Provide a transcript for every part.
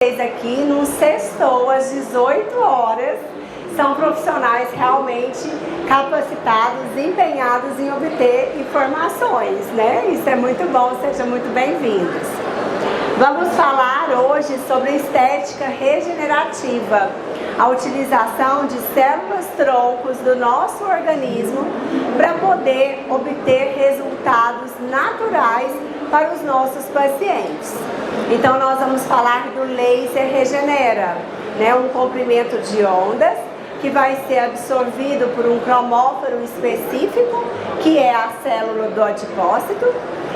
Aqui no Sextou às 18 horas, são profissionais realmente capacitados, empenhados em obter informações, né? Isso é muito bom, sejam muito bem-vindos. Vamos falar hoje sobre estética regenerativa, a utilização de células-troncos do nosso organismo para poder obter resultados naturais para os nossos pacientes. Então nós vamos falar do laser regenera, né? Um comprimento de ondas que vai ser absorvido por um cromóforo específico, que é a célula do adipócito,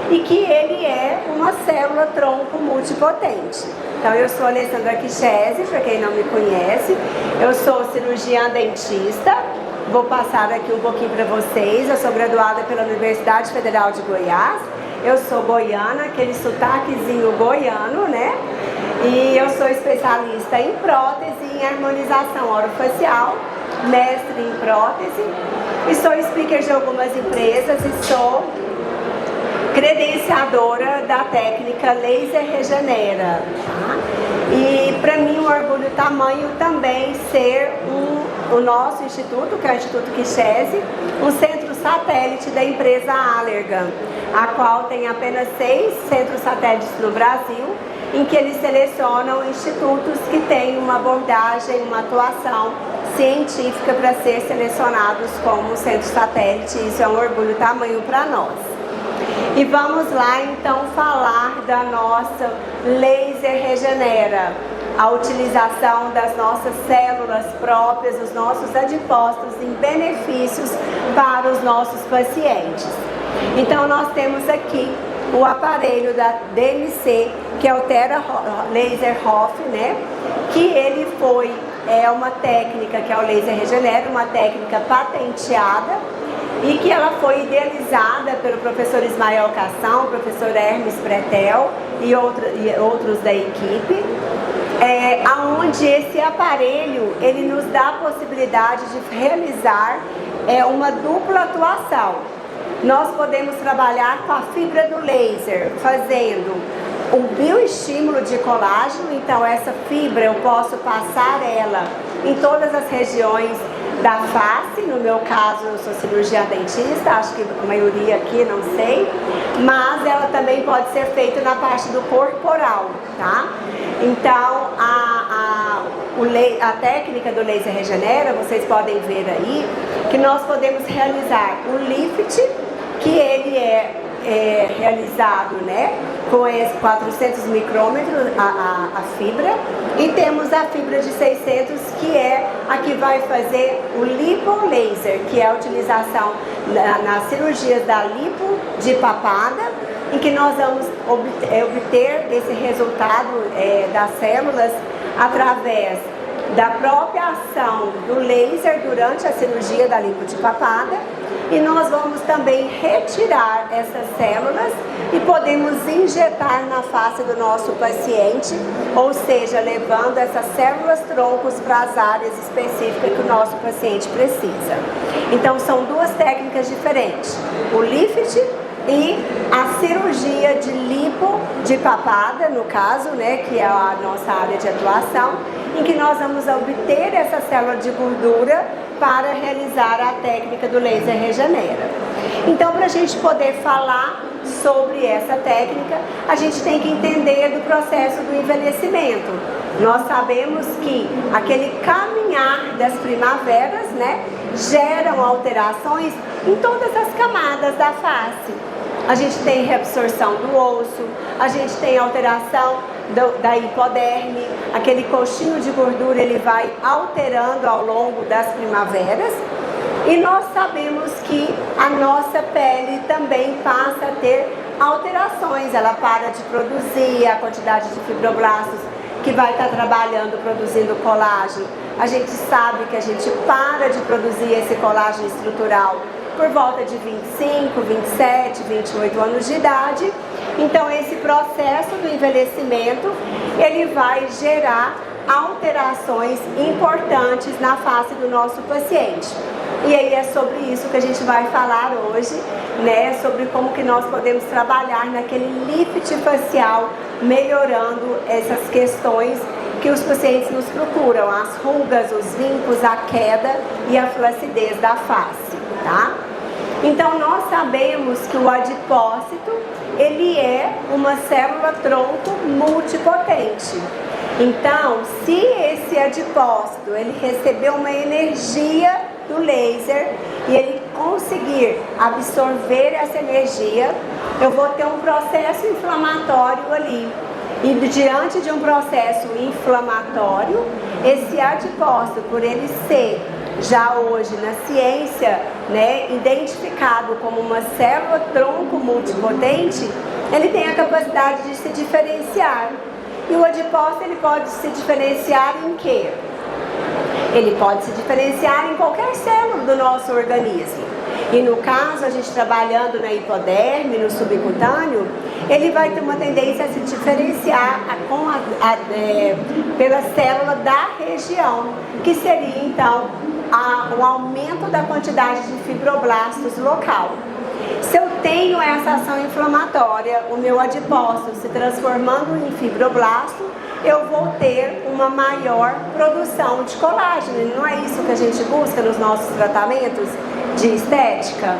e que ele é uma célula tronco multipotente. Então eu sou Alessandra Quichese, para quem não me conhece, eu sou cirurgiã dentista. Vou passar aqui um pouquinho para vocês. Eu sou graduada pela Universidade Federal de Goiás. Eu sou goiana, aquele sotaquezinho goiano, né? E eu sou especialista em prótese e em harmonização orofacial, mestre em prótese, e sou speaker de algumas empresas e sou credenciadora da técnica laser regenera. Tá? E para mim um orgulho tamanho também ser o nosso instituto, que é o Instituto Quichese, um centro satélite da empresa Allergan, a qual tem apenas 6 centros satélites no Brasil, em que eles selecionam institutos que têm uma abordagem, uma atuação científica para ser selecionados como centro satélite. Isso é um orgulho tamanho para nós. E vamos lá então falar da nossa laser regenera, a utilização das nossas células próprias, os nossos adipócitos em benefícios para os nossos pacientes. Então nós temos aqui o aparelho da DMC, que é o Thera Laser Hof, né? Que ele é uma técnica, que é o laser regenera, uma técnica patenteada, e que ela foi idealizada pelo professor Ismael Cação, professor Hermes Pretel e outros da equipe, aonde esse aparelho ele nos dá a possibilidade de realizar uma dupla atuação. Nós podemos trabalhar com a fibra do laser, fazendo um bioestímulo de colágeno. Então essa fibra eu posso passar ela em todas as regiões da face. No meu caso eu sou cirurgiã dentista, acho que a maioria aqui não sei, mas ela também pode ser feita na parte do corporal, tá? Então a técnica do laser regenera, vocês podem ver aí, que nós podemos realizar o lift, que ele é realizado, né, com esse 400 micrômetros a fibra, e temos a fibra de 600, que é a que vai fazer o lipolaser, que é a utilização nas cirurgias da lipo de papada, em que nós vamos obter esse resultado das células através da própria ação do laser durante a cirurgia da lipo de papada, e nós vamos também retirar essas células e podemos injetar na face do nosso paciente, ou seja, levando essas células troncos para as áreas específicas que o nosso paciente precisa. Então são duas técnicas diferentes, o lift e a cirurgia de lipo de papada, no caso, né, que é a nossa área de atuação, em que nós vamos obter essa célula de gordura para realizar a técnica do laser regenera. Então, para a gente poder falar sobre essa técnica, a gente tem que entender do processo do envelhecimento. Nós sabemos que aquele caminhar das primaveras, né, geram alterações em todas as camadas da face. A gente tem reabsorção do osso, a gente tem alteração da hipoderme, aquele coxinho de gordura ele vai alterando ao longo das primaveras, e nós sabemos que a nossa pele também passa a ter alterações, ela para de produzir a quantidade de fibroblastos que vai estar trabalhando, produzindo colágeno. A gente sabe que a gente para de produzir esse colágeno estrutural por volta de 25, 27, 28 anos de idade. Então esse processo do envelhecimento, ele vai gerar alterações importantes na face do nosso paciente. E aí é sobre isso que a gente vai falar hoje, né? Sobre como que nós podemos trabalhar naquele lift facial, melhorando essas questões que os pacientes nos procuram, as rugas, os vincos, a queda e a flacidez da face, tá? Então nós sabemos que o adipócito, ele é uma célula-tronco multipotente. Então, se esse adipócito, ele receber uma energia do laser e ele conseguir absorver essa energia, eu vou ter um processo inflamatório ali. E diante de um processo inflamatório, esse adipócito, por ele ser já hoje na ciência, né, identificado como uma célula-tronco multipotente, ele tem a capacidade de se diferenciar. E o adipócito, ele pode se diferenciar em quê? Ele pode se diferenciar em qualquer célula do nosso organismo. E no caso, a gente trabalhando na hipoderme, no subcutâneo, ele vai ter uma tendência a se diferenciar pela célula da região, que seria então o aumento da quantidade de fibroblastos local. Se eu tenho essa ação inflamatória, o meu adipócito se transformando em fibroblasto, eu vou ter uma maior produção de colágeno. E não é isso que a gente busca nos nossos tratamentos de estética?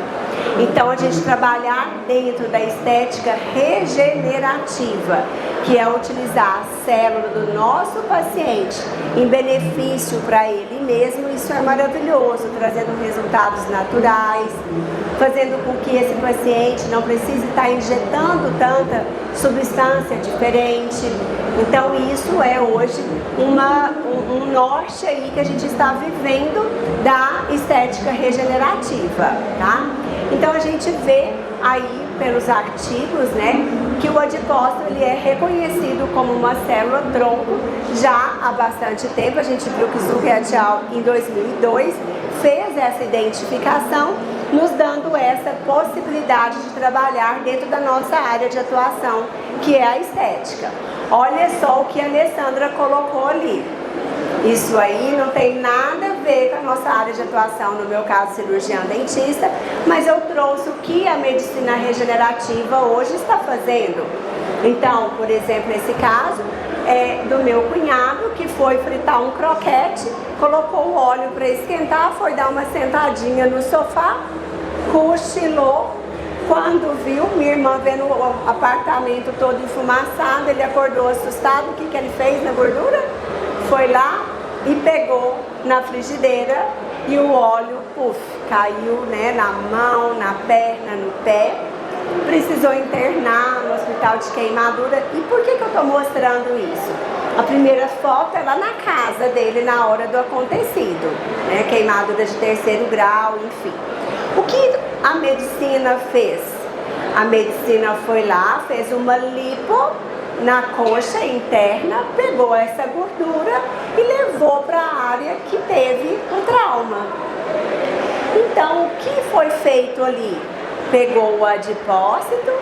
Então a gente trabalhar dentro da estética regenerativa, que é utilizar a célula do nosso paciente em benefício para ele mesmo, isso é maravilhoso, trazendo resultados naturais, fazendo com que esse paciente não precise estar injetando tanta substância diferente. Então isso é hoje um norte aí que a gente está vivendo da estética regenerativa, tá? Então a gente vê aí pelos artigos, né, que o adipócito ele é reconhecido como uma célula-tronco já há bastante tempo. A gente viu que Zucker et al. Em 2002 fez essa identificação, nos dando essa possibilidade de trabalhar dentro da nossa área de atuação, que é a estética. Olha só o que a Alessandra colocou ali. Isso aí não tem nada a ver com a nossa área de atuação, no meu caso cirurgião dentista, mas eu trouxe o que a medicina regenerativa hoje está fazendo. Então, por exemplo, esse caso é do meu cunhado que foi fritar um croquete, colocou o óleo para esquentar, foi dar uma sentadinha no sofá, cochilou. Quando viu, minha irmã vendo o apartamento todo enfumaçado, ele acordou assustado. O que ele fez na gordura? Foi lá e pegou na frigideira e o óleo, caiu, né, na mão, na perna, no pé. Precisou internar no hospital de queimadura. E por que eu estou mostrando isso? A primeira foto é lá na casa dele na hora do acontecido, né, queimadura de 3º grau, enfim. O que a medicina fez? A medicina foi lá, fez uma lipo na coxa interna, pegou essa gordura e levou para a área que teve o trauma. Então, o que foi feito ali? Pegou o adipócito,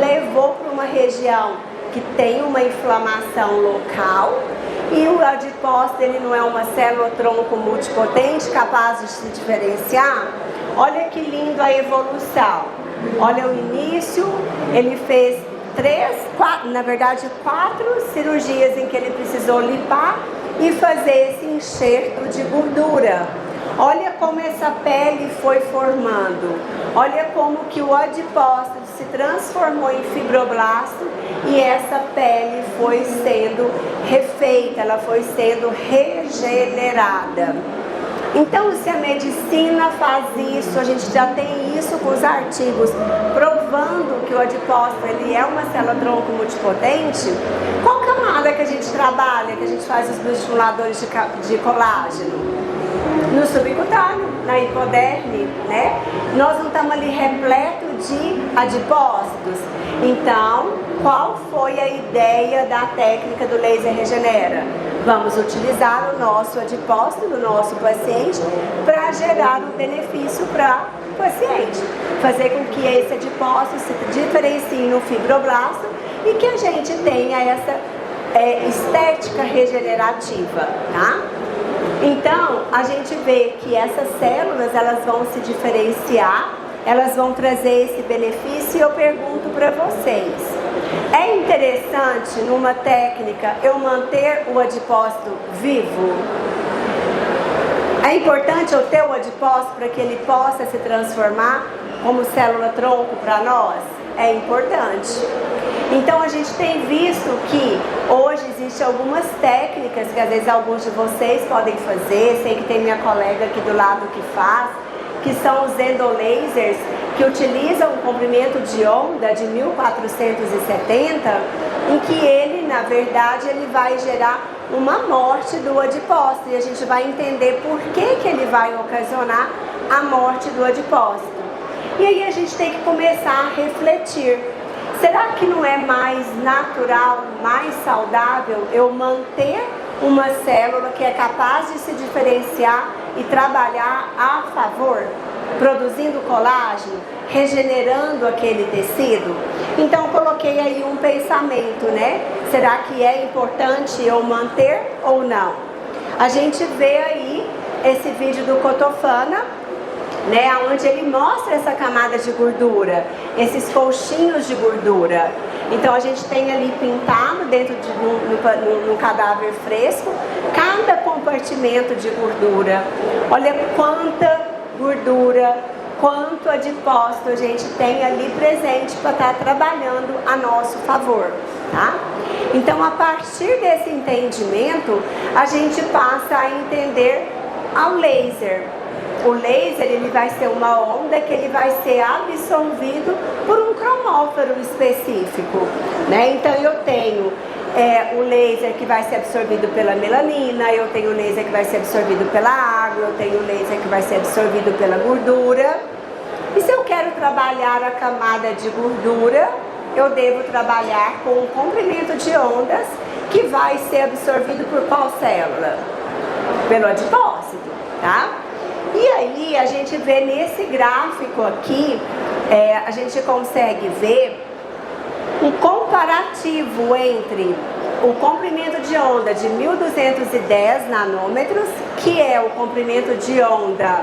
levou para uma região que tem uma inflamação local, e o adipócito ele não é uma célula-tronco multipotente capaz de se diferenciar. Olha que lindo a evolução. Olha o início, ele fez 4 cirurgias em que ele precisou limpar e fazer esse enxerto de gordura. Olha como essa pele foi formando. Olha como que o adipócito se transformou em fibroblasto e essa pele foi sendo refeita, ela foi sendo regenerada. Então, se a medicina faz isso, a gente já tem isso com os artigos provando que o adipócito ele é uma célula-tronco multipotente. Qual camada que a gente trabalha, que a gente faz os bioestimuladores de colágeno? No subcutâneo, na hipoderme, né? Nós não estamos ali repleto de adipócitos. Então, qual foi a ideia da técnica do laser regenera? Vamos utilizar o nosso adipócito do nosso paciente para gerar um benefício para o paciente. Fazer com que esse adipócito se diferencie no fibroblasto e que a gente tenha essa estética regenerativa, tá? Então, a gente vê que essas células, elas vão se diferenciar, elas vão trazer esse benefício, e eu pergunto para vocês, é interessante numa técnica eu manter o adipócito vivo? É importante eu ter o adipócito para que ele possa se transformar como célula-tronco para nós? É importante. Então a gente tem visto que hoje existem algumas técnicas que às vezes alguns de vocês podem fazer, sei que tem minha colega aqui do lado que faz, que são os endolasers, que utilizam um comprimento de onda de 1470, em que ele, na verdade, ele vai gerar uma morte do adipócito, e a gente vai entender por que ele vai ocasionar a morte do adipócito. E aí a gente tem que começar a refletir. Será que não é mais natural, mais saudável eu manter uma célula que é capaz de se diferenciar e trabalhar a favor, produzindo colágeno, regenerando aquele tecido? Então coloquei aí um pensamento, né? Será que é importante eu manter ou não? A gente vê aí esse vídeo do Cotofana, né, onde ele mostra essa camada de gordura, esses colchinhos de gordura. Então a gente tem ali pintado dentro de no cadáver fresco cada compartimento de gordura. Olha quanta gordura, quanto adipócito a gente tem ali presente para estar trabalhando a nosso favor, tá? Então a partir desse entendimento a gente passa a entender ao laser. O laser, ele vai ser uma onda que ele vai ser absorvido por um cromóforo específico, né? Então eu tenho o laser que vai ser absorvido pela melanina, eu tenho o laser que vai ser absorvido pela água, eu tenho o laser que vai ser absorvido pela gordura. E se eu quero trabalhar a camada de gordura, eu devo trabalhar com um comprimento de ondas que vai ser absorvido por qual célula? Pelo adipócito, tá? E aí a gente vê nesse gráfico aqui, a gente consegue ver um comparativo entre o comprimento de onda de 1210 nanômetros, que é o comprimento de onda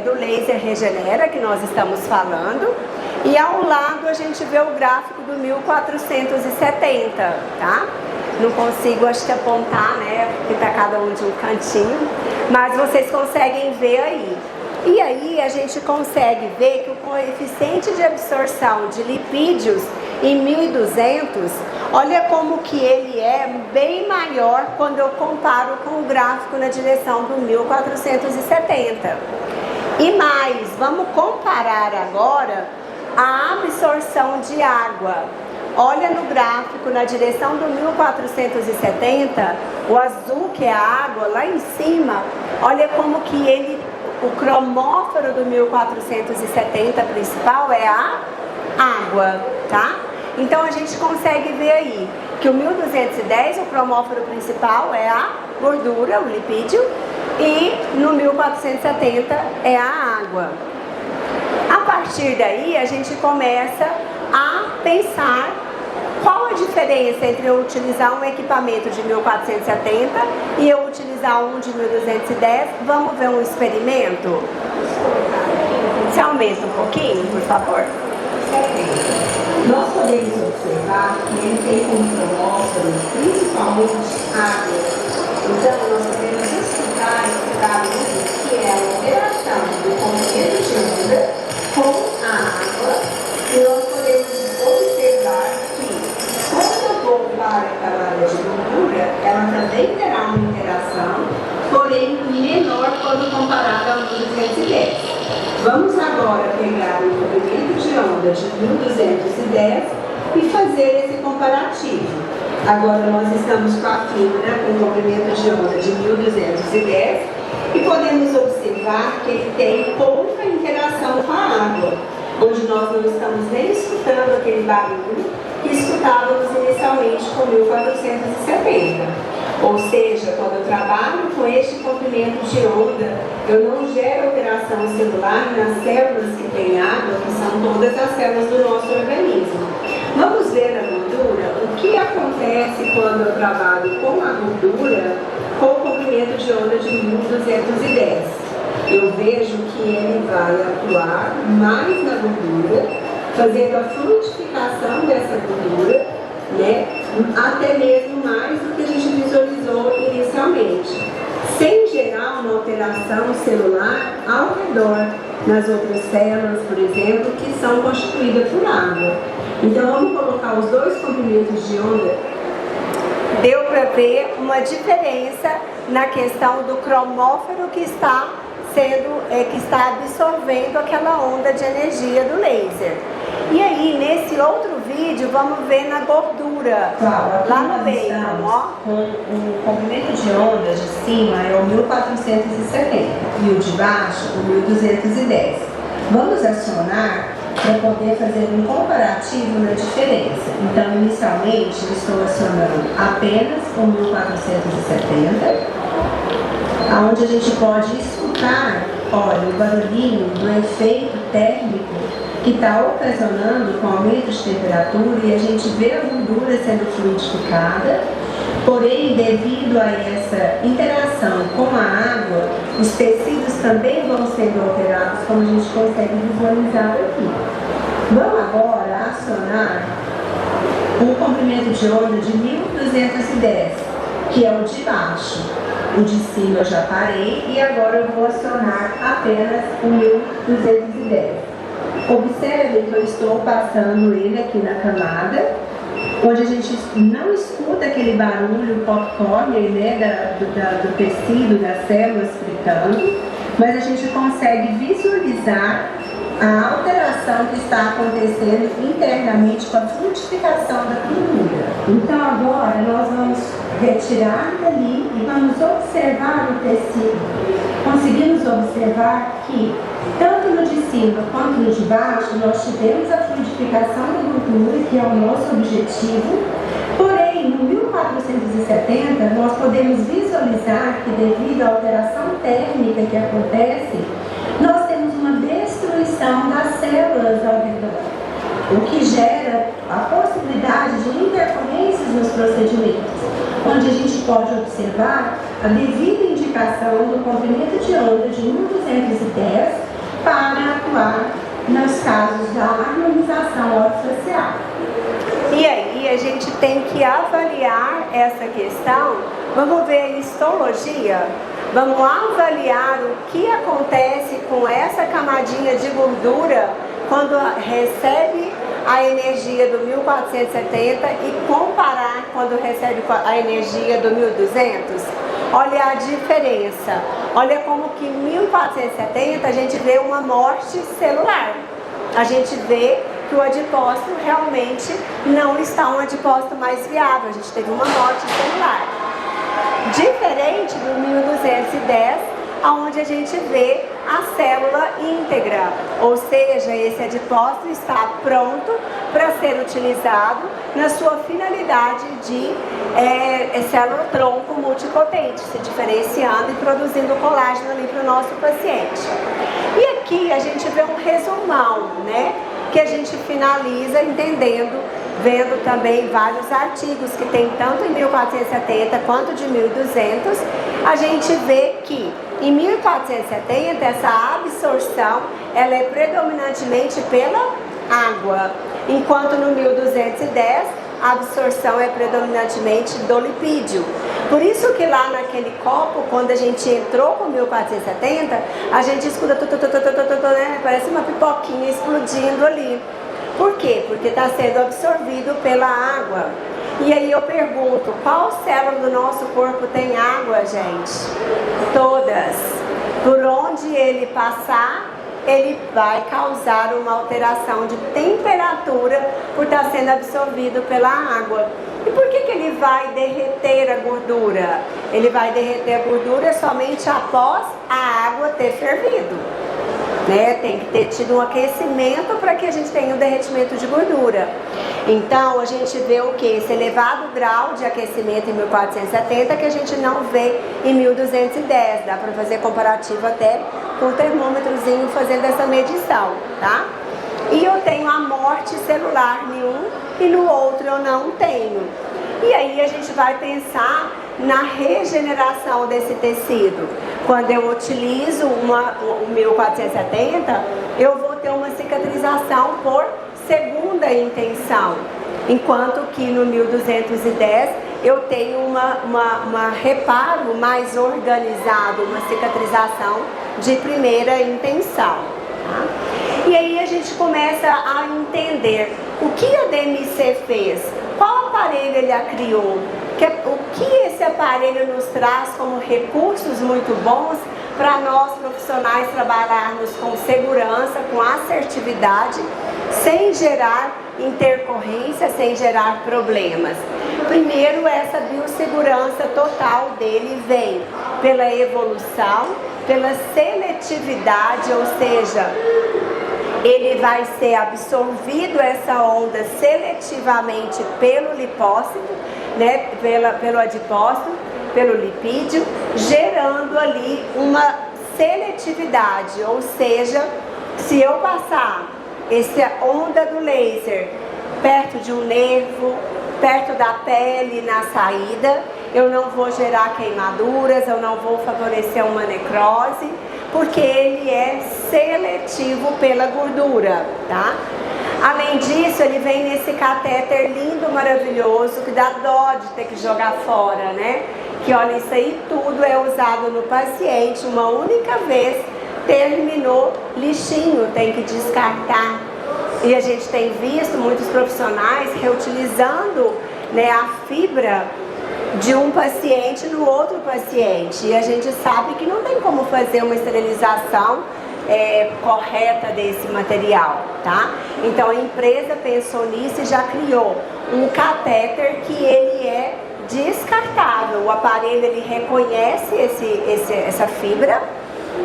do laser Regenera, que nós estamos falando, e ao lado a gente vê o gráfico do 1470, tá? Não consigo, acho que apontar, né, porque tá cada um de um cantinho, mas vocês conseguem ver aí. E aí a gente consegue ver que o coeficiente de absorção de lipídios em 1200, olha como que ele é bem maior quando eu comparo com o gráfico na direção do 1470. E mais, vamos comparar agora a absorção de água. Olha no gráfico na direção do 1470, o azul que é a água lá em cima, olha como que o cromóforo do 1470 principal é a água, tá? Então a gente consegue ver aí que o 1210, o cromóforo principal é a gordura, o lipídio, e no 1470 é a água. A partir daí a gente começa a pensar qual a diferença entre eu utilizar um equipamento de 1470 e eu utilizar um de 1210. Vamos ver um experimento? Você aumenta um pouquinho, por favor? Nós podemos observar que ele tem como cromóforo principalmente água. Então nós podemos estudar esse barulho que é a interação do comprimento de onda com a água, e nós podemos observar que quando eu vou para a camada de gordura, ela também terá uma interação, porém menor quando comparada ao 1210. Vamos agora pegar o comprimento de onda de 1210 e fazer esse comparativo. Agora nós estamos com a fibra com o comprimento de onda de 1210 e podemos observar que ele tem pouca interação com a água, onde nós não estamos nem escutando aquele barulho que escutávamos inicialmente com 1470. Ou seja, quando eu trabalho com este comprimento de onda, eu não gero alteração celular nas células que têm água, que são todas as células do nosso organismo. Vamos ver na gordura o que acontece quando eu trabalho com a gordura com o comprimento de onda de 1210? Eu vejo que ele vai atuar mais na gordura, fazendo a fluidificação dessa gordura, né? Até mesmo mais do que a gente visualizou inicialmente, sem gerar uma alteração celular ao redor, nas outras células, por exemplo, que são constituídas por água. Então vamos colocar os dois comprimentos de onda. Deu para ver uma diferença na questão do cromóforo que está absorvendo aquela onda de energia do laser. E aí, nesse outro vídeo, vamos ver na gordura, claro, lá no bacon, ó. O comprimento de onda de cima é o 1470 e o de baixo o 1210. Vamos acionar para poder fazer um comparativo na diferença. Então, inicialmente, eu estou acionando apenas o 1470, onde a gente pode escutar, olha, o barulhinho do efeito térmico que está ocasionando com aumento de temperatura, e a gente vê a gordura sendo fluidificada. Porém, devido a essa interação com a água, os tecidos também vão sendo alterados, como a gente consegue visualizar aqui. Vamos agora acionar um comprimento de onda de 1210, que é o de baixo. O de cima eu já parei e agora eu vou acionar apenas o 1210. Observem que eu estou passando ele aqui na camada, onde a gente não escuta aquele barulho popcorn, né, do tecido, das células fritando, mas a gente consegue visualizar a alteração que está acontecendo internamente com a fluidificação da gordura. Então agora nós vamos retirar dali e vamos observar o tecido. Conseguimos observar que tanto no de cima quanto no de baixo nós tivemos a fluidificação da gordura, que é o nosso objetivo. Porém, no 1470 nós podemos visualizar que, devido à alteração térmica que acontece, nós temos uma destruição das células ao redor, o que gera a possibilidade de intercorrências nos procedimentos, onde a gente pode observar a devida indicação do comprimento de onda de 1210 para atuar nos casos da harmonização orofacial. E aí a gente tem que avaliar essa questão. Vamos ver a histologia? Vamos avaliar o que acontece com essa camadinha de gordura quando recebe a energia do 1470 e comparar quando recebe a energia do 1200. Olha a diferença. Olha como que em 1470 a gente vê uma morte celular. A gente vê que o adipócito realmente não está um adipócito mais viável. A gente teve uma morte celular. Diferente do 1210, onde a gente vê a célula íntegra, ou seja, esse adipócito está pronto para ser utilizado na sua finalidade de célula-tronco multipotente, se diferenciando e produzindo colágeno ali para o nosso paciente. E aqui a gente vê um resumão, né, que a gente finaliza entendendo, vendo também vários artigos que tem tanto em 1470 quanto de 1200, a gente vê que em 1470 essa absorção ela é predominantemente pela água, enquanto no 1210 a absorção é predominantemente do lipídio. Por isso que lá naquele copo, quando a gente entrou com 1470, a gente escuta, né? Parece uma pipoquinha explodindo ali. Por quê? Porque está sendo absorvido pela água. E aí eu pergunto, qual célula do nosso corpo tem água, gente? Todas. Por onde ele passar, ele vai causar uma alteração de temperatura por estar sendo absorvido pela água. E por que ele vai derreter a gordura? Ele vai derreter a gordura somente após a água ter fervido. Né? Tem que ter tido um aquecimento para que a gente tenha um derretimento de gordura. Então a gente vê o que? Esse elevado grau de aquecimento em 1470 que a gente não vê em 1210. Dá para fazer comparativo até com o termômetrozinho fazendo essa medição, tá? E eu tenho a morte celular em 1 e no outro eu não tenho. E aí a gente vai pensar na regeneração desse tecido. Quando eu utilizo o 1470, eu vou ter uma cicatrização por segunda intenção, enquanto que no 1210 eu tenho uma reparo mais organizado, uma cicatrização de primeira intenção. Tá? E aí a gente começa a entender o que a DMC fez, qual aparelho ele a criou, o que esse aparelho nos traz como recursos muito bons para nós profissionais trabalharmos com segurança, com assertividade, sem gerar intercorrência, sem gerar problemas. Primeiro, essa biossegurança total dele vem pela evolução, pela seletividade, ou seja, ele vai ser absorvido essa onda seletivamente pelo lipócito, né, pelo adipócito, pelo lipídio, gerando ali uma seletividade, ou seja, se eu passar essa onda do laser perto de um nervo, perto da pele na saída, eu não vou gerar queimaduras, eu não vou favorecer uma necrose, porque ele é seletivo pela gordura, tá? Além disso, ele vem nesse catéter lindo, maravilhoso, que dá dó de ter que jogar fora, né? Que olha, isso aí tudo é usado no paciente uma única vez, terminou, lixinho, tem que descartar. E a gente tem visto muitos profissionais reutilizando, né, a fibra de um paciente no outro paciente. E a gente sabe que não tem como fazer uma esterilização correta desse material, tá? Então a empresa pensou nisso e já criou um catéter que ele é descartável. O aparelho ele reconhece essa fibra,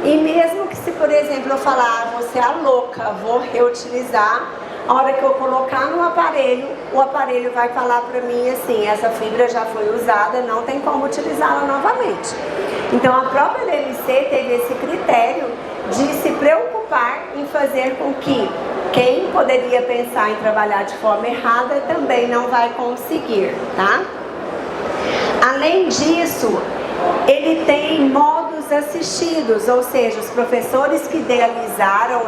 e mesmo que se, por exemplo, eu falar, você é louca, vou reutilizar, a hora que eu colocar no aparelho, o aparelho vai falar para mim assim, essa fibra já foi usada, não tem como utilizá-la novamente. Então a própria DMC teve esse critério de se preocupar em fazer com que quem poderia pensar em trabalhar de forma errada também não vai conseguir, tá? Além disso, ele tem modos assistidos, ou seja, os professores que idealizaram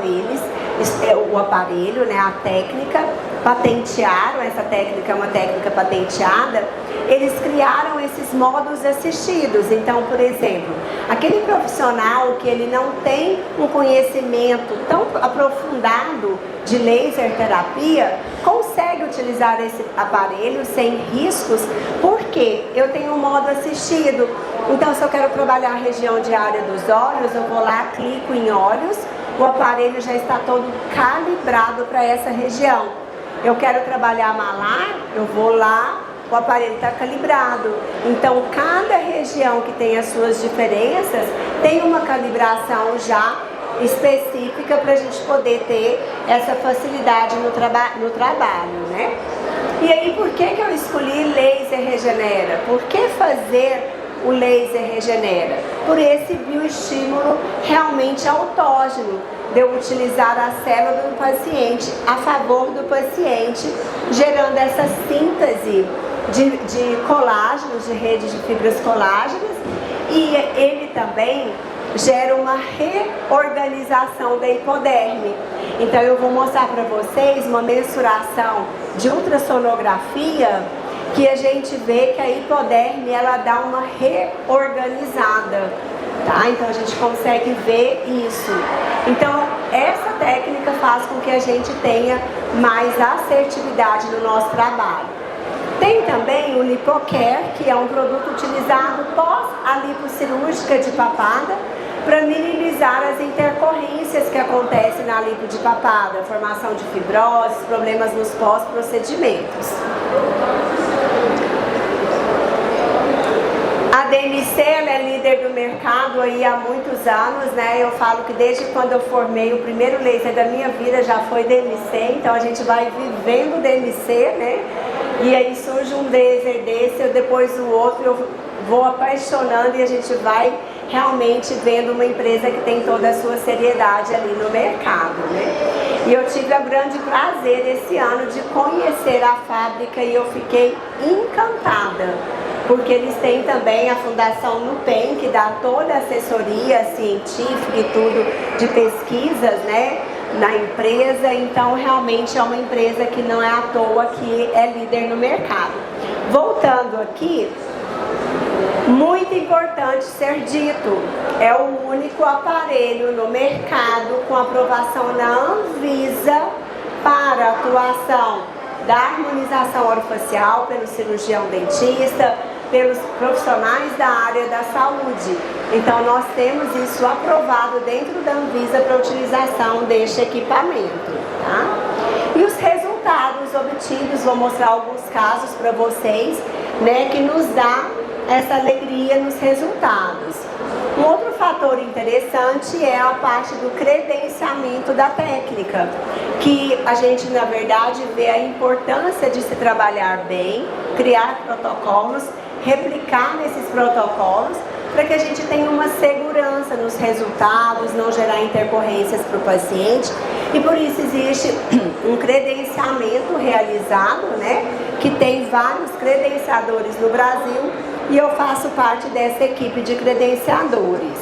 o aparelho, né, a técnica, patentearam, essa técnica é uma técnica patenteada, eles criaram esses modos assistidos. Então, por exemplo, aquele profissional que ele não tem um conhecimento tão aprofundado de laser terapia, consegue utilizar esse aparelho sem riscos, porque eu tenho um modo assistido. Então, se eu quero trabalhar a região de área dos olhos, eu vou lá, clico em olhos, o aparelho já está todo calibrado para essa região. Eu quero trabalhar malar, eu vou lá, o aparelho está calibrado. Então, cada região que tem as suas diferenças tem uma calibração já específica para a gente poder ter essa facilidade no trabalho, né? E aí, por que eu escolhi laser regenera? Por que fazer o laser regenera? Por esse bioestímulo realmente autógeno, de eu utilizar a célula do paciente a favor do paciente, gerando essa síntese de colágenos, de redes de fibras colágenas, e ele também gera uma reorganização da hipoderme. Então eu vou mostrar para vocês uma mensuração de ultrassonografia que a gente vê que a hipoderme ela dá uma reorganizada, tá? Então a gente consegue ver isso. Então essa técnica faz com que a gente tenha mais assertividade no nosso trabalho. Tem também o LipoCare, que é um produto utilizado pós a lipocirúrgica de papada, para minimizar as intercorrências que acontecem na lipo de papada, formação de fibroses, problemas nos pós-procedimentos. A DMC ela é líder do mercado aí há muitos anos, né? Eu falo que desde quando eu formei o primeiro laser da minha vida já foi DMC, então a gente vai vivendo DMC, né? E aí surge um laser desse, depois o outro, eu vou apaixonando e a gente vai realmente vendo uma empresa que tem toda a sua seriedade ali no mercado, né? E eu tive o grande prazer esse ano de conhecer a fábrica e eu fiquei encantada, porque eles têm também a Fundação Nupen, que dá toda a assessoria científica e tudo de pesquisas, né, na empresa. Então realmente é uma empresa que não é à toa que é líder no mercado. Voltando aqui, muito importante ser dito, é o único aparelho no mercado com aprovação na Anvisa para atuação da harmonização orofacial pelo cirurgião dentista, pelos profissionais da área da saúde. Então nós temos isso aprovado dentro da Anvisa para utilização deste equipamento, tá? E os resultados obtidos, vou mostrar alguns casos para vocês, né, que nos dá essa alegria nos resultados. Um outro fator interessante é a parte do credenciamento da técnica, que a gente na verdade vê a importância de se trabalhar bem, criar protocolos, replicar nesses protocolos, para que a gente tenha uma segurança nos resultados, não gerar intercorrências para o paciente. E por isso existe um credenciamento realizado, né, que tem vários credenciadores no Brasil, e eu faço parte dessa equipe de credenciadores.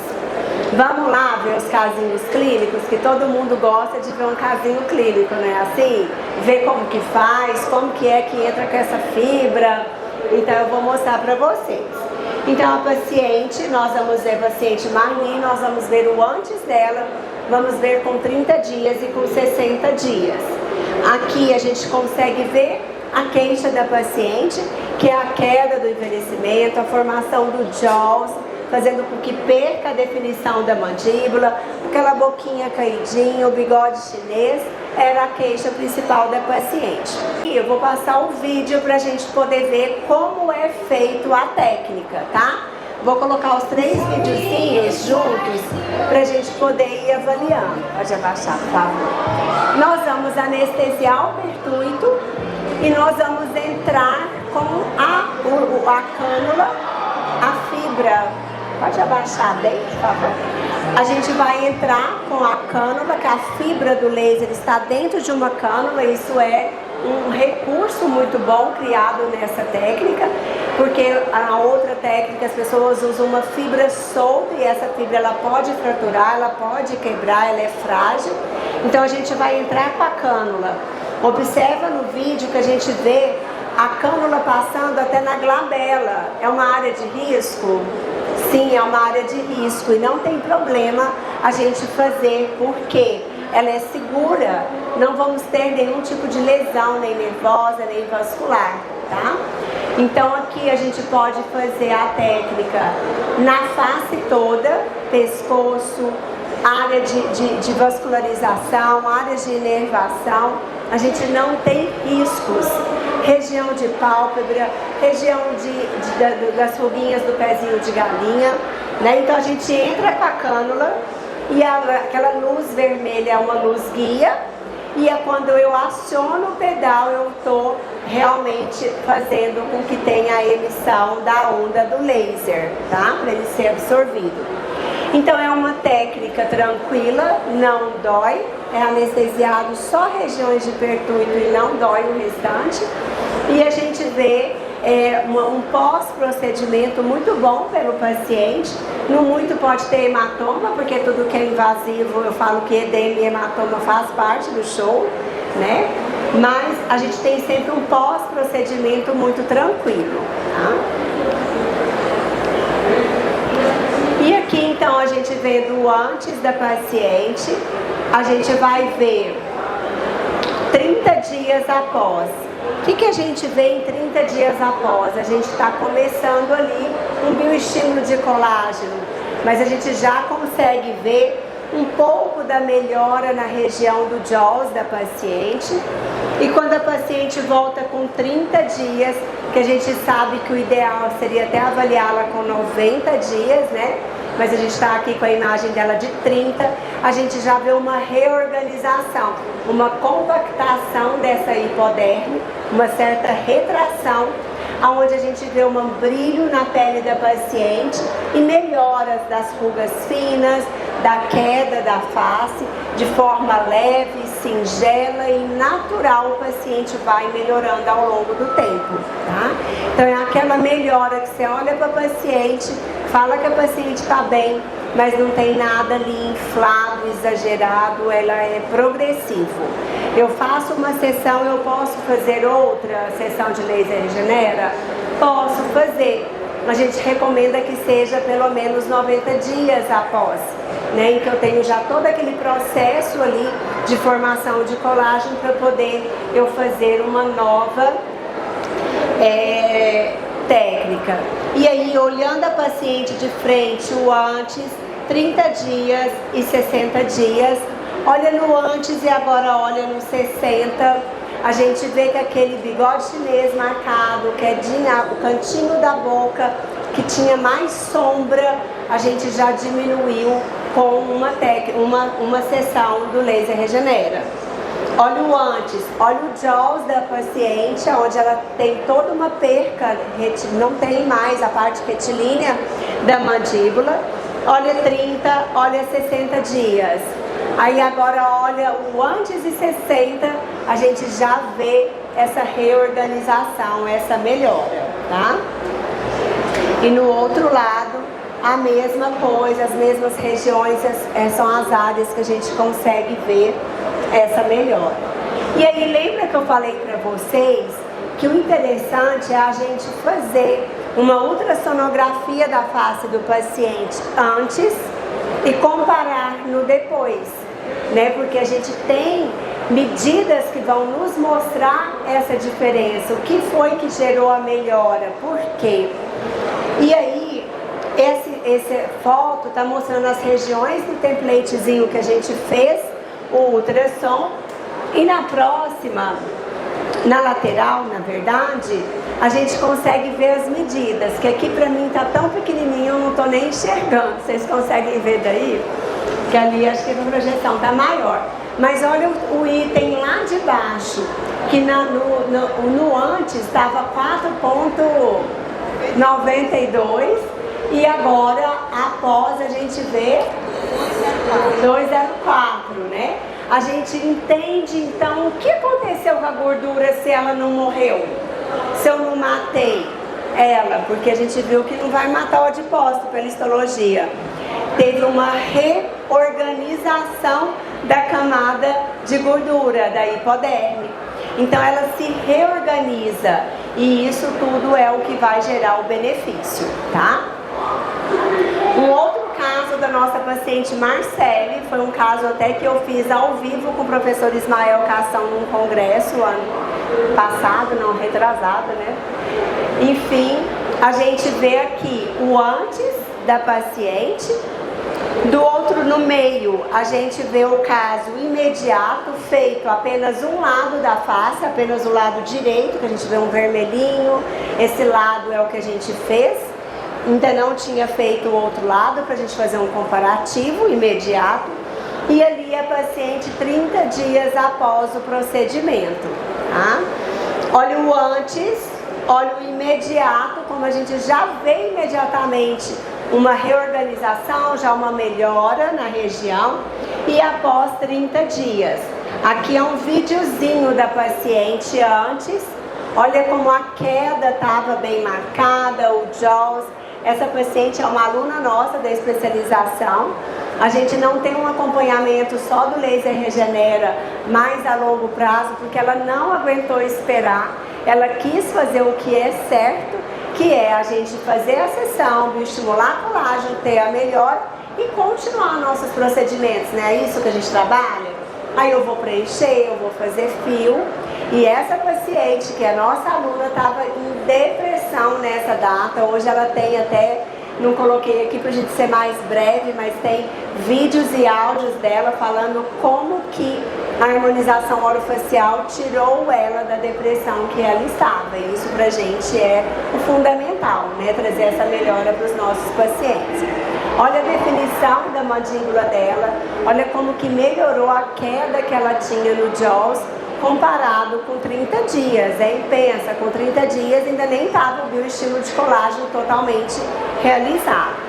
Vamos lá ver os casinhos clínicos, que todo mundo gosta de ver um casinho clínico, né? Assim, ver como que faz, como que é que entra com essa fibra. Então eu vou mostrar para vocês. Então a paciente, nós vamos ver a paciente Marli, nós vamos ver o antes dela, vamos ver com 30 dias e com 60 dias. Aqui a gente consegue ver a queixa da paciente, que é a queda do envelhecimento, a formação do jaws, fazendo com que perca a definição da mandíbula, aquela boquinha caidinha, o bigode chinês, era a queixa principal da paciente. E eu vou passar o vídeo para a gente poder ver como é feito a técnica, tá? Vou colocar os 3 videozinhos juntos para a gente poder ir avaliando. Pode abaixar, por favor. Nós vamos anestesiar o pertuito e nós vamos entrar com a cânula, a fibra. Pode abaixar bem, por favor. A gente vai entrar com a cânula, que a fibra do laser está dentro de uma cânula. Isso é um recurso muito bom criado nessa técnica, porque a outra técnica as pessoas usam uma fibra solta e essa fibra ela pode fraturar, ela pode quebrar, ela é frágil. Então a gente vai entrar com a cânula. Observa no vídeo que a gente vê a cânula passando até na glabela. É uma área de risco? Sim, é uma área de risco e não tem problema a gente fazer, porque ela é segura, não vamos ter nenhum tipo de lesão, nem nervosa, nem vascular, tá? Então aqui a gente pode fazer a técnica na face toda, pescoço, área de vascularização, área de inervação, a gente não tem riscos. Região de pálpebra, região das ruguinhas do pezinho de galinha, né? Então a gente entra com a cânula e aquela luz vermelha é uma luz guia, e é quando eu aciono o pedal eu estou realmente fazendo com que tenha a emissão da onda do laser, tá? Para ele ser absorvido. Então é uma técnica tranquila, não dói, é anestesiado só regiões de pertuito e não dói o restante. E a gente vê um pós-procedimento muito bom pelo paciente. No muito pode ter hematoma, porque tudo que é invasivo, eu falo que edema e hematoma faz parte do show, né? Mas a gente tem sempre um pós-procedimento muito tranquilo, tá? E aqui então a gente vê do antes da paciente, a gente vai ver 30 dias após. O que a gente vê em 30 dias após? A gente está começando ali um bioestímulo de colágeno, mas a gente já consegue ver um pouco da melhora na região do jaws da paciente. E quando a paciente volta com 30 dias, que a gente sabe que o ideal seria até avaliá-la com 90 dias, né? Mas a gente está aqui com a imagem dela de 30, a gente já vê uma reorganização, uma compactação dessa hipoderme, uma certa retração, onde a gente vê um brilho na pele da paciente e melhoras das rugas finas, da queda da face, de forma leve, singela e natural. O paciente vai melhorando ao longo do tempo, tá? Então é aquela melhora que você olha para a paciente, fala que a paciente está bem, mas não tem nada ali inflado, exagerado, ela é progressivo. Eu faço uma sessão, eu posso fazer outra sessão de laser regenera? Posso fazer. A gente recomenda que seja pelo menos 90 dias após, né? Em que eu tenho já todo aquele processo ali de formação de colágeno para poder eu fazer uma nova técnica. E aí, olhando a paciente de frente, o antes, 30 dias e 60 dias, olha no antes e agora olha no 60, a gente vê que aquele bigode chinês marcado, quedinha, o cantinho da boca, que tinha mais sombra, a gente já diminuiu com uma sessão do laser regenera. Olha o antes, olha o jaws da paciente, onde ela tem toda uma perca, não tem mais a parte retilínea da mandíbula. Olha 30, olha 60 dias. Aí agora olha o antes e 60, a gente já vê essa reorganização, essa melhora, tá? E no outro lado, a mesma coisa, as mesmas regiões, são as áreas que a gente consegue ver essa melhora. E aí lembra que eu falei para vocês que o interessante é a gente fazer uma ultrassonografia da face do paciente antes e comparar no depois, né? Porque a gente tem medidas que vão nos mostrar essa diferença, o que foi que gerou a melhora, por quê? E aí, essa foto está mostrando as regiões do templatezinho que a gente fez, o ultrassom, e na próxima, na lateral, na verdade, a gente consegue ver as medidas, que aqui pra mim tá tão pequenininho, eu não tô nem enxergando. Vocês conseguem ver daí? Que ali acho que a projeção tá maior. Mas olha o item lá de baixo, que no antes estava 4,92 e agora, após, a gente vê 2,04, né? A gente entende, então, o que aconteceu com a gordura se ela não morreu? Se eu não matei ela? Porque a gente viu que não vai matar o adipócito pela histologia. Teve uma reorganização da camada de gordura, da hipoderme. Então, ela se reorganiza e isso tudo é o que vai gerar o benefício, tá? Um outro caso da nossa paciente Marcele, foi um caso até que eu fiz ao vivo com o professor Ismael Cação num congresso ano passado, não, retrasado, né? Enfim, a gente vê aqui o antes da paciente, do outro no meio a gente vê o caso imediato, feito apenas um lado da face, apenas o lado direito, que a gente vê um vermelhinho, esse lado é o que a gente fez. Ainda não tinha feito o outro lado para a gente fazer um comparativo imediato. E ali a paciente 30 dias após o procedimento, tá? Olha o antes, olha o imediato, como a gente já vê imediatamente uma reorganização, já uma melhora na região. E após 30 dias. Aqui é um videozinho da paciente antes. Olha como a queda estava bem marcada, o jaws. Essa paciente é uma aluna nossa da especialização. A gente não tem um acompanhamento só do laser regenera mais a longo prazo, porque ela não aguentou esperar. Ela quis fazer o que é certo, que é a gente fazer a sessão, bioestimular colágeno, ter a melhora e continuar nossos procedimentos, né? É isso que a gente trabalha. Aí eu vou preencher, eu vou fazer fio. E essa paciente, que é nossa aluna, estava em depressão nessa data. Hoje ela tem até, não coloquei aqui para a gente ser mais breve, mas tem vídeos e áudios dela falando como que a harmonização orofacial tirou ela da depressão que ela estava. E isso pra gente é o fundamental, né? Trazer essa melhora para os nossos pacientes. Olha a definição da mandíbula dela, olha como que melhorou a queda que ela tinha no jaws. comparado com 30 dias, hein? Pensa, com 30 dias ainda nem estava o bioestímulo de colágeno totalmente realizado.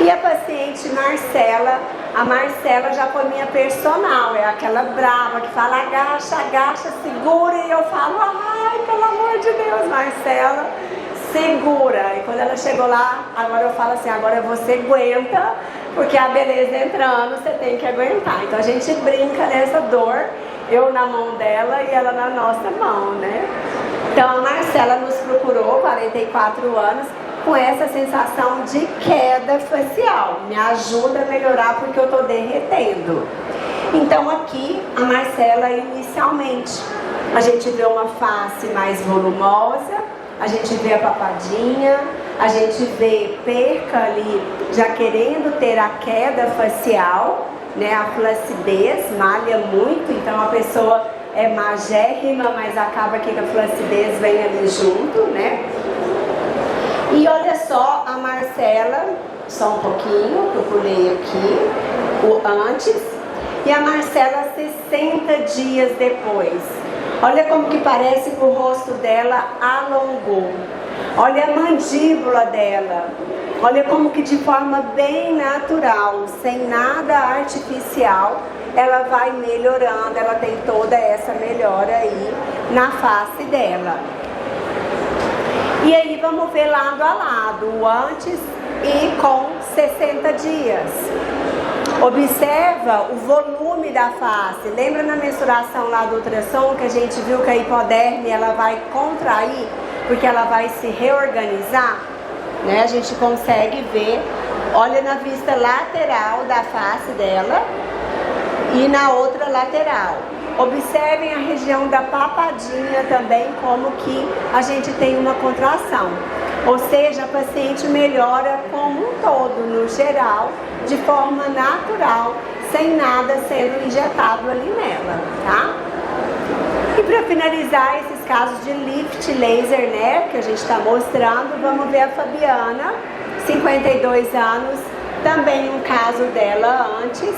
E a paciente Marcela, a Marcela já foi minha personal, é aquela brava que fala agacha, agacha, segura, e eu falo, ai, pelo amor de Deus, Marcela, segura. E quando ela chegou lá, agora eu falo assim, agora você aguenta, porque a beleza entrando, você tem que aguentar. Então a gente brinca nessa dor, eu na mão dela e ela na nossa mão, né? Então a Marcela nos procurou, 44 anos, com essa sensação de queda facial. Me ajuda a melhorar porque eu tô derretendo. Então aqui a Marcela inicialmente, a gente vê uma face mais volumosa, a gente vê a papadinha, a gente vê perca ali já querendo ter a queda facial, né? A flacidez malha muito, então a pessoa é magérrima, mas acaba que a flacidez vem ali junto, né? E olha só a Marcela, só um pouquinho, que eu pulei aqui, o antes, e a Marcela 60 dias depois. Olha como que parece que o rosto dela alongou. Olha a mandíbula dela. Olha como que de forma bem natural, sem nada artificial, ela vai melhorando, ela tem toda essa melhora aí na face dela. E aí vamos ver lado a lado, o antes e com 60 dias. Observa o volume da face. Lembra na mensuração lá do ultrassom que a gente viu que a hipoderme ela vai contrair porque ela vai se reorganizar? Né? A gente consegue ver, olha na vista lateral da face dela e na outra lateral. Observem a região da papadinha também, como que a gente tem uma contração. Ou seja, a paciente melhora como um todo, no geral, de forma natural, sem nada sendo injetado ali nela, tá? E para finalizar esses casos de lift laser, né, que a gente está mostrando, vamos ver a Fabiana, 52 anos, também um caso dela antes.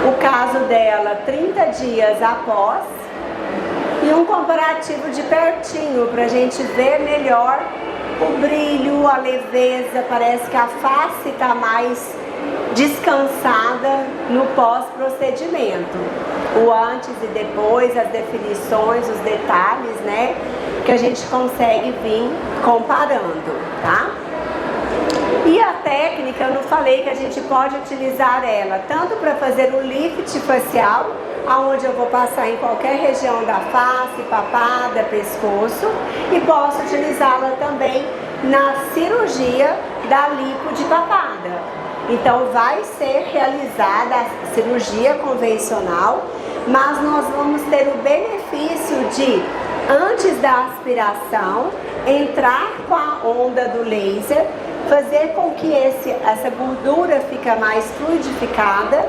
O caso dela 30 dias após e um comparativo de pertinho para a gente ver melhor o brilho, a leveza, parece que a face está mais descansada no pós-procedimento. O antes e depois, as definições, os detalhes, né, que a gente consegue vir comparando, tá? E a técnica, eu não falei que a gente pode utilizar ela tanto para fazer o lift facial, aonde eu vou passar em qualquer região da face, papada, pescoço, e posso utilizá-la também na cirurgia da lipo de papada. Então vai ser realizada a cirurgia convencional, mas nós vamos ter o benefício de, antes da aspiração, entrar com a onda do laser, fazer com que essa gordura fique mais fluidificada.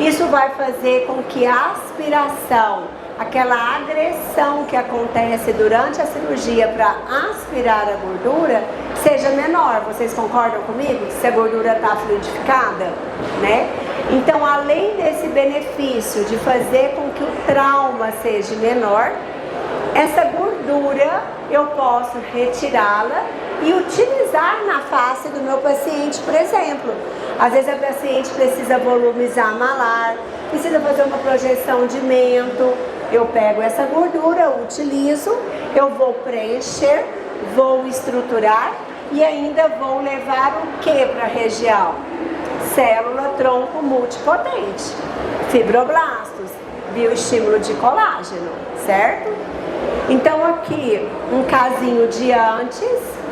Isso vai fazer com que a aspiração, aquela agressão que acontece durante a cirurgia para aspirar a gordura, seja menor. Vocês concordam comigo? Se a gordura está fluidificada, né? Então, além desse benefício de fazer com que o trauma seja menor, essa gordura eu posso retirá-la e utilizar na face do meu paciente, por exemplo. Às vezes a paciente precisa volumizar malar, precisa fazer uma projeção de mento. Eu pego essa gordura, utilizo, eu vou preencher, vou estruturar e ainda vou levar o que para a região? Célula tronco multipotente, fibroblastos, bioestímulo de colágeno, certo? Então aqui um casinho de antes.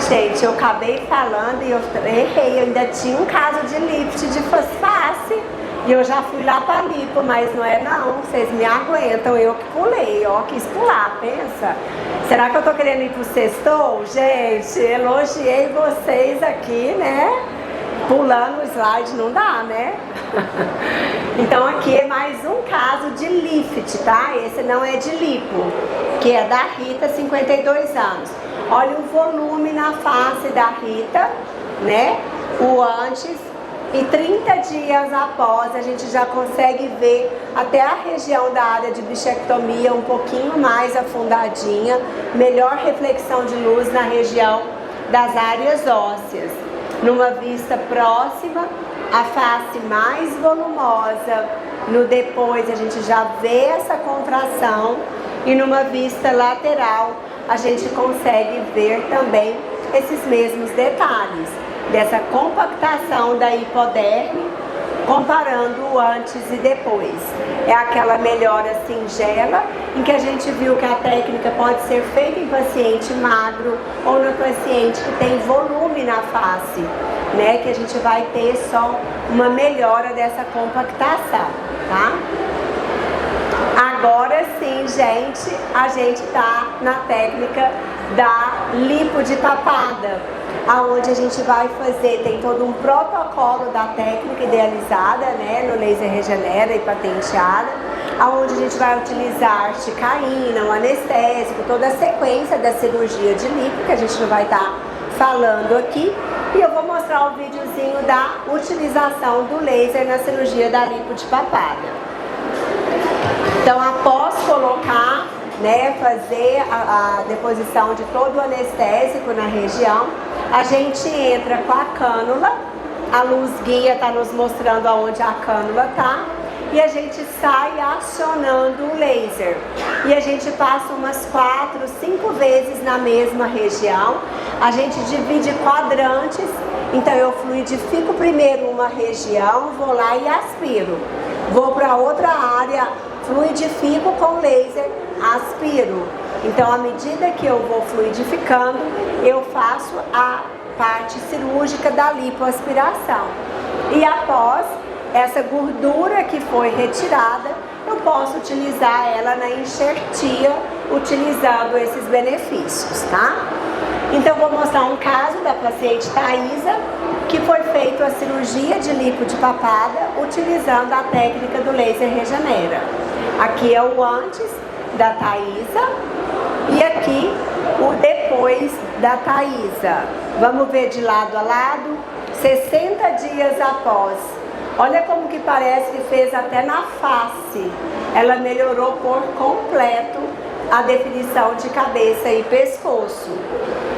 Gente, eu acabei falando e eu errei, eu ainda tinha um caso de lift de face e eu já fui lá para lipo, mas não é não, vocês me aguentam, eu que pulei, ó, quis pular, pensa. Será que eu tô querendo ir pro sextou? Gente, elogiei vocês aqui, né? Pulando o slide não dá, né? Então aqui é mais um caso de lift, tá? Esse não é de lipo, que é da Rita, 52 anos. Olha o volume na face da Rita, né? O antes e 30 dias após a gente já consegue ver até a região da área de bichectomia um pouquinho mais afundadinha, melhor reflexão de luz na região das áreas ósseas. Numa vista próxima, a face mais volumosa, no depois a gente já vê essa contração e numa vista lateral a gente consegue ver também esses mesmos detalhes, dessa compactação da hipoderme, comparando o antes e depois. É aquela melhora singela em que a gente viu que a técnica pode ser feita em paciente magro ou no paciente que tem volume na face, né? Que a gente vai ter só uma melhora dessa compactação, tá? Agora sim, gente, a gente tá na técnica da lipo de papada, aonde a gente vai fazer, tem todo um protocolo da técnica idealizada, né, no laser regenera e patenteada, aonde a gente vai utilizar articaína, um anestésico, toda a sequência da cirurgia de lipo, que a gente não vai estar falando aqui, e eu vou mostrar o videozinho da utilização do laser na cirurgia da lipo de papada. Então, após colocar, né, fazer a deposição de todo o anestésico na região, a gente entra com a cânula, a luz guia está nos mostrando aonde a cânula está, e a gente sai acionando o laser. E a gente passa umas 4, 5 vezes na mesma região, a gente divide quadrantes, então eu fluidifico primeiro uma região, vou lá e aspiro. Vou para outra área, fluidifico com laser, aspiro. Então, à medida que eu vou fluidificando, eu faço a parte cirúrgica da lipoaspiração. E após essa gordura que foi retirada, eu posso utilizar ela na enxertia, utilizando esses benefícios, tá? Então, vou mostrar um caso da paciente Thaisa, que foi feita a cirurgia de lipo de papada utilizando a técnica do laser regenera. Aqui é o antes da Thaisa e aqui o depois da Thaisa. Vamos ver de lado a lado, 60 dias após. Olha como que parece que fez até na face. Ela melhorou por completo a definição de cabeça e pescoço.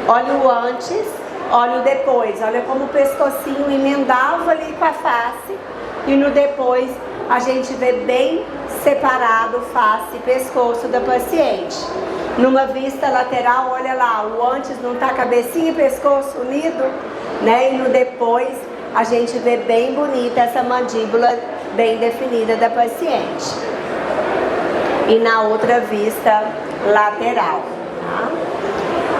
Olha o antes, olha o depois. Olha como o pescocinho emendava ali com a face e no depois a gente vê bem separado face e pescoço da paciente. Numa vista lateral, olha lá, o antes não tá cabecinha e pescoço unido, né? E no depois a gente vê bem bonita essa mandíbula bem definida da paciente. E na outra vista lateral, tá?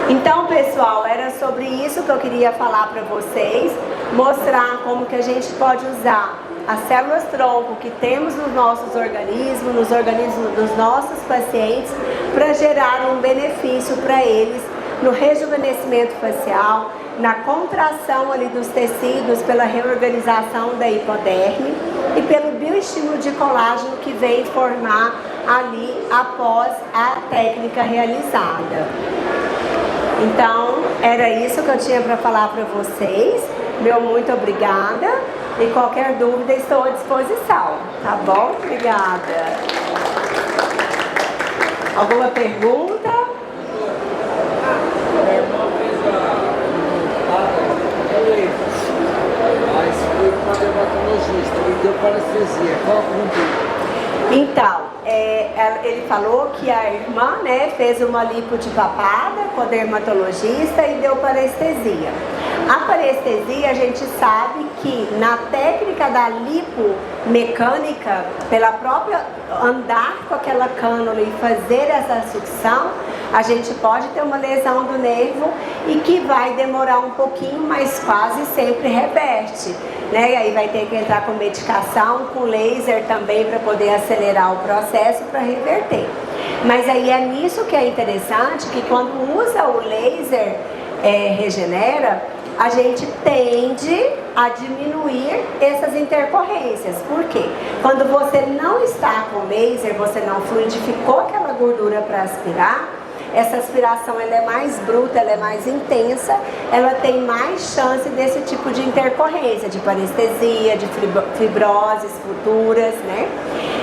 Então, pessoal, era sobre isso que eu queria falar para vocês, mostrar como que a gente pode usar as células tronco que temos nos nossos organismos, nos organismos dos nossos pacientes, para gerar um benefício para eles no rejuvenescimento facial, na contração ali dos tecidos, pela reorganização da hipoderme e pelo bioestímulo de colágeno que vem formar ali após a técnica realizada. Então, era isso que eu tinha para falar para vocês. Meu muito obrigada. E qualquer dúvida, estou à disposição. Tá bom? Obrigada. Alguma pergunta? Mas foi para dermatologista, ele deu parestesia. Qual a pergunta? Então, ele falou que a irmã, né, fez uma lipo de papada com o dermatologista e deu parestesia. A parestesia, a gente sabe que na técnica da lipo mecânica, pela própria andar com aquela cânula e fazer essa sucção, a gente pode ter uma lesão do nervo e que vai demorar um pouquinho, mas quase sempre reverte, né? E aí vai ter que entrar com medicação, com laser também para poder acelerar o processo para reverter. Mas aí é nisso que é interessante, que quando usa o laser regenera, a gente tende a diminuir essas intercorrências. Por quê? Quando você não está com laser, você não fluidificou aquela gordura para aspirar, essa aspiração ela é mais bruta, ela é mais intensa, ela tem mais chance desse tipo de intercorrência, de parestesia, de fibroses futuras, né?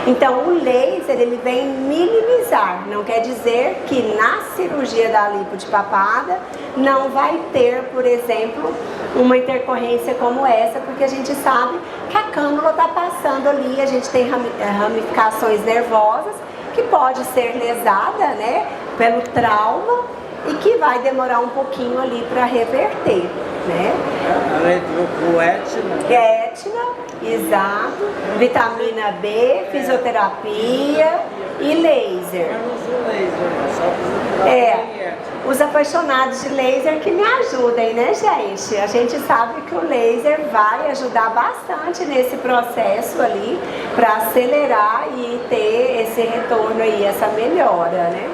Então o laser ele vem minimizar, não quer dizer que na cirurgia da lipo de papada não vai ter, por exemplo, uma intercorrência como essa, porque a gente sabe que a cânula está passando ali, a gente tem ramificações nervosas que pode ser lesada, né, pelo trauma e que vai demorar um pouquinho ali para reverter, né? Ela entrou com Etna. Etna, exato, vitamina B, fisioterapia e laser. Eu não uso laser, só fisioterapia. Os apaixonados de laser que me ajudem, né, gente? A gente sabe que o laser vai ajudar bastante nesse processo ali para acelerar e ter esse retorno aí, essa melhora, né?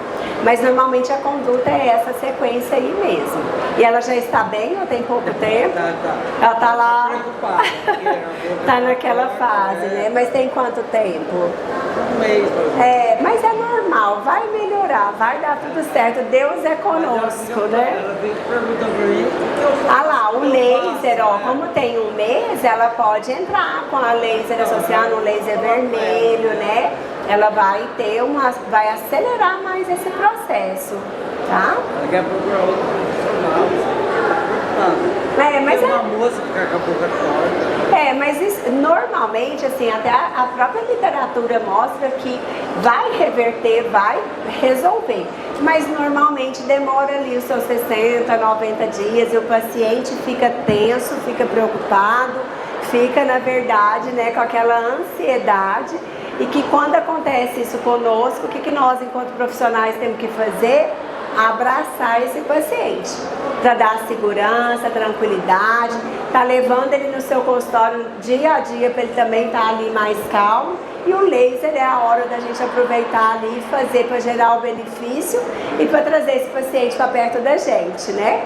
Mas normalmente a conduta é essa sequência aí mesmo. E ela já está bem ou tem pouco tempo? Tá. Ela está lá, Tá naquela fase, né? Mas tem quanto tempo? Um mês. Mas é normal, vai melhorar, vai dar tudo certo. Deus é conosco, né? Ela veio perguntar pra mim o que eu faço. Ah lá, o laser, ó, como tem um mês, ela pode entrar com a laser associada, um laser vermelho, né? Ela vai vai acelerar mais esse processo, tá? Ela quer procurar outro profissional. Mas tem uma moça que fica com a boca torta. Mas isso, normalmente, assim, até a própria literatura mostra que vai reverter, vai resolver. Mas normalmente demora ali os seus 60, 90 dias e o paciente fica tenso, fica preocupado, fica, na verdade, né, com aquela ansiedade. E que quando acontece isso conosco, o que nós, enquanto profissionais, temos que fazer? Abraçar esse paciente, para dar segurança, tranquilidade, tá levando ele no seu consultório dia a dia para ele também estar ali mais calmo. E o laser é a hora da gente aproveitar ali e fazer para gerar o benefício e para trazer esse paciente para perto da gente, né?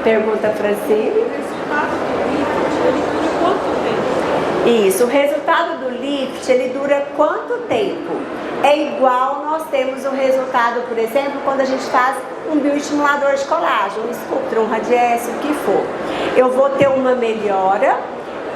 Pergunta Francine. Isso, o resultado do lift, ele dura quanto tempo? É igual nós temos o resultado, por exemplo, quando a gente faz um bioestimulador de colágeno, um Sculptra, um Radiesse, o que for. Eu vou ter uma melhora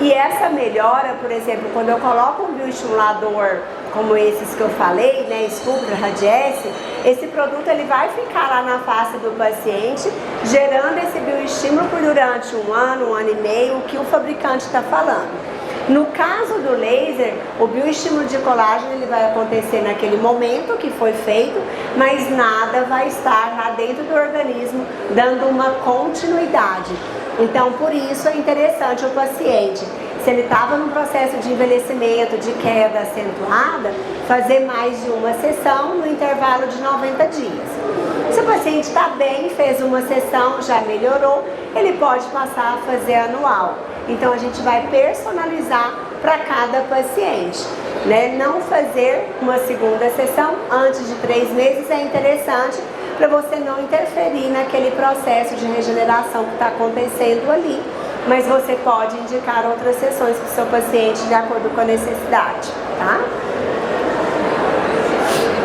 e essa melhora, por exemplo, quando eu coloco um bioestimulador como esses que eu falei, né, Sculptra, Radiesse, esse produto ele vai ficar lá na face do paciente, gerando esse bioestímulo por durante um ano e meio, o que o fabricante está falando. No caso do laser, o bioestímulo de colágeno ele vai acontecer naquele momento que foi feito, mas nada vai estar lá dentro do organismo dando uma continuidade. Então, por isso é interessante o paciente, se ele estava num processo de envelhecimento, de queda acentuada, fazer mais de uma sessão no intervalo de 90 dias. Se o paciente está bem, fez uma sessão, já melhorou, ele pode passar a fazer anual. Então a gente vai personalizar para cada paciente, né? Não fazer uma segunda sessão antes de 3 meses é interessante para você não interferir naquele processo de regeneração que está acontecendo ali. Mas você pode indicar outras sessões para o seu paciente de acordo com a necessidade, tá?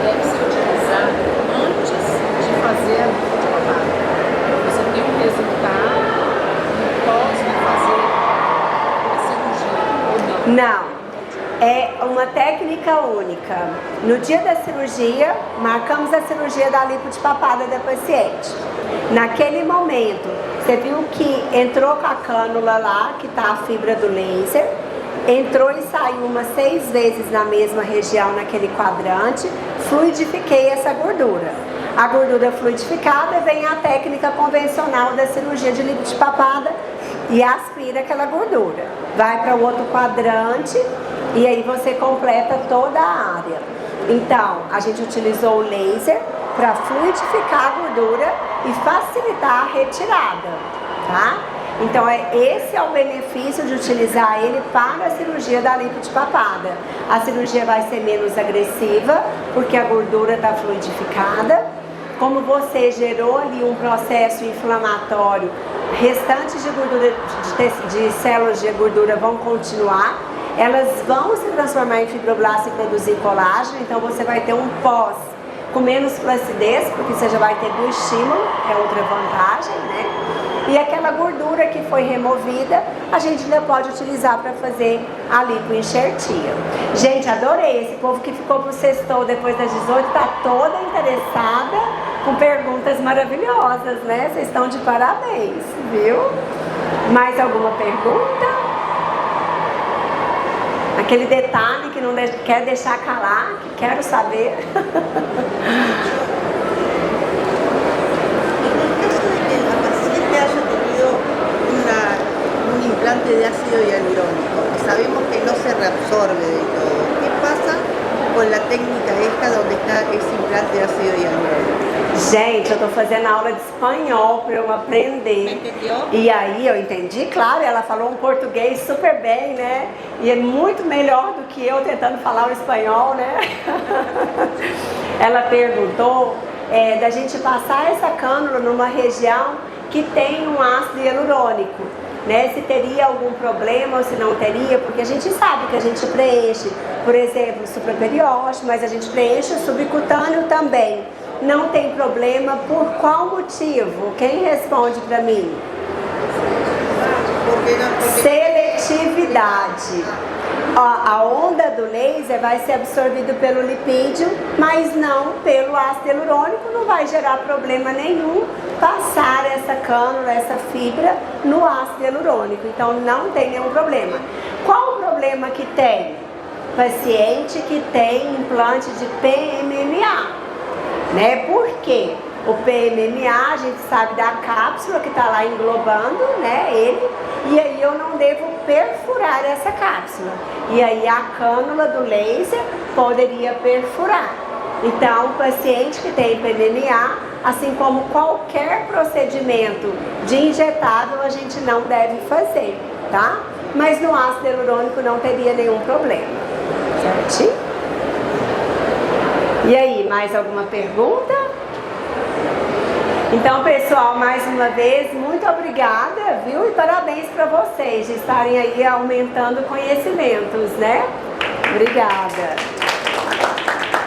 Deve ser utilizado antes de fazer a lipo. Você tem um resultado e pode fazer a cirurgia ou não? Não. É uma técnica única. No dia da cirurgia, marcamos a cirurgia da lipo de papada da paciente. Naquele momento, você viu que entrou com a cânula lá, que está a fibra do laser, entrou e saiu umas 6 vezes na mesma região, naquele quadrante, fluidifiquei essa gordura. A gordura fluidificada vem a técnica convencional da cirurgia de lipo de papada e aspira aquela gordura. Vai para o outro quadrante e aí você completa toda a área. Então, a gente utilizou o laser para fluidificar a gordura e facilitar a retirada, tá? Então, esse é o benefício de utilizar ele para a cirurgia da lipo de papada. A cirurgia vai ser menos agressiva, porque a gordura está fluidificada. Como você gerou ali um processo inflamatório, restantes de gordura, de células de gordura vão continuar, elas vão se transformar em fibroblastos e produzir colágeno, então você vai ter um pós com menos flacidez, porque você já vai ter do estímulo, é outra vantagem, né? E aquela gordura que foi removida, a gente ainda pode utilizar para fazer a lipoenxertia. Gente, adorei. Esse povo que ficou pro sextou depois das 18 tá toda interessada, com perguntas maravilhosas, né? Vocês estão de parabéns, viu? Mais alguma pergunta? Aquele detalhe que não quer deixar calar, que quero saber. Implante de ácido hialurónico, que sabemos que no se reabsorbe de todo. ¿Qué pasa con la técnica esta donde está esse implante de ácido hialurónico? Gente, eu tô fazendo aula de espanhol para eu aprender. Entendeu? E aí eu entendi, claro, ela falou um português super bem, né? E é muito melhor do que eu tentando falar o espanhol, né? Ela perguntou da gente passar essa cânula numa região que tem um ácido hialurônico. Né, se teria algum problema ou se não teria, porque a gente sabe que a gente preenche, por exemplo, o supraperiósteo, mas a gente preenche o subcutâneo também. Não tem problema, por qual motivo? Quem responde para mim? Seletividade. A onda do laser vai ser absorvida pelo lipídio, mas não pelo ácido hialurônico, não vai gerar problema nenhum passar essa cânula, essa fibra no ácido hialurônico, então não tem nenhum problema. Qual o problema que tem? Paciente que tem implante de PMMA, né? Por quê? O PMMA, a gente sabe da cápsula que está lá englobando, né, ele, e aí eu não devo perfurar essa cápsula. E aí a cânula do laser poderia perfurar. Então, o paciente que tem PMMA, assim como qualquer procedimento de injetável, a gente não deve fazer, tá? Mas no ácido hialurônico não teria nenhum problema, certo? E aí, mais alguma pergunta? Então, pessoal, mais uma vez, muito obrigada, viu? E parabéns para vocês de estarem aí aumentando conhecimentos, né? Obrigada.